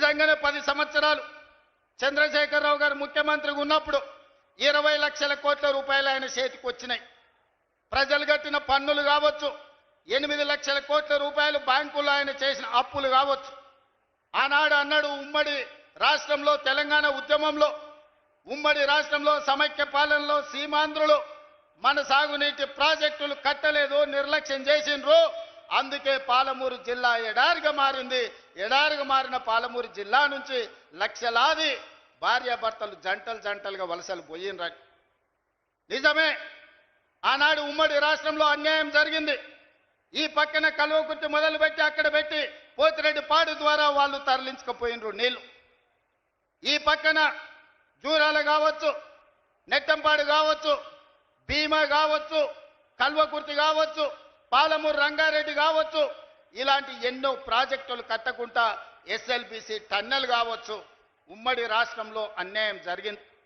నిజంగానే 10 సంవత్సరాలు చంద్రశేఖరరావు గారు ముఖ్యమంత్రిగా ఉన్నప్పుడు 20 లక్షల కోట్ల రూపాయలు ఆయన చేతికి వచ్చినాయి. ప్రజలు కట్టిన పన్నులు కావచ్చు, 8 లక్షల కోట్ల రూపాయలు బ్యాంకుల్లో ఆయన చేసిన అప్పులు కావచ్చు. ఆనాడు అన్నాడు ఉమ్మడి రాష్ట్రంలో తెలంగాణ ఉద్యమంలో, ఉమ్మడి రాష్ట్రంలో సమైక్య పాలనలో సీమాంధ్రులు మన సాగునీటి ప్రాజెక్టులు కట్టలేదు, నిర్లక్ష్యం చేసిండ్రు, అందుకే పాలమూరు జిల్లా ఎడారిగా మారింది. ఎడారిగా మారిన పాలమూరు జిల్లా నుంచి లక్షలాది భార్యాభర్తలు జంటలుగా వలసలు పోయినరని. నిజమే, ఆనాడు ఉమ్మడి రాష్ట్రంలో అన్యాయం జరిగింది. ఈ పక్కన కల్వకుర్తి మొదలుపెట్టి అక్కడ పెట్టి పోతిరెడ్డి పాడు ద్వారా వాళ్ళు తరలించకపోయినరు నీళ్లు. ఈ పక్కన జూరాల కావచ్చు, నెట్టంపాడు కావచ్చు, భీమా కావచ్చు, కల్వకుర్తి కావచ్చు, పాలమూరు రంగారెడ్డి కావచ్చు, ఇలాంటి ఎన్నో ప్రాజెక్టులు కట్టకుండా ఎస్ఎల్బిసి టన్నెల్ కావచ్చు, ఉమ్మడి రాష్ట్రంలో అన్యాయం జరిగింది.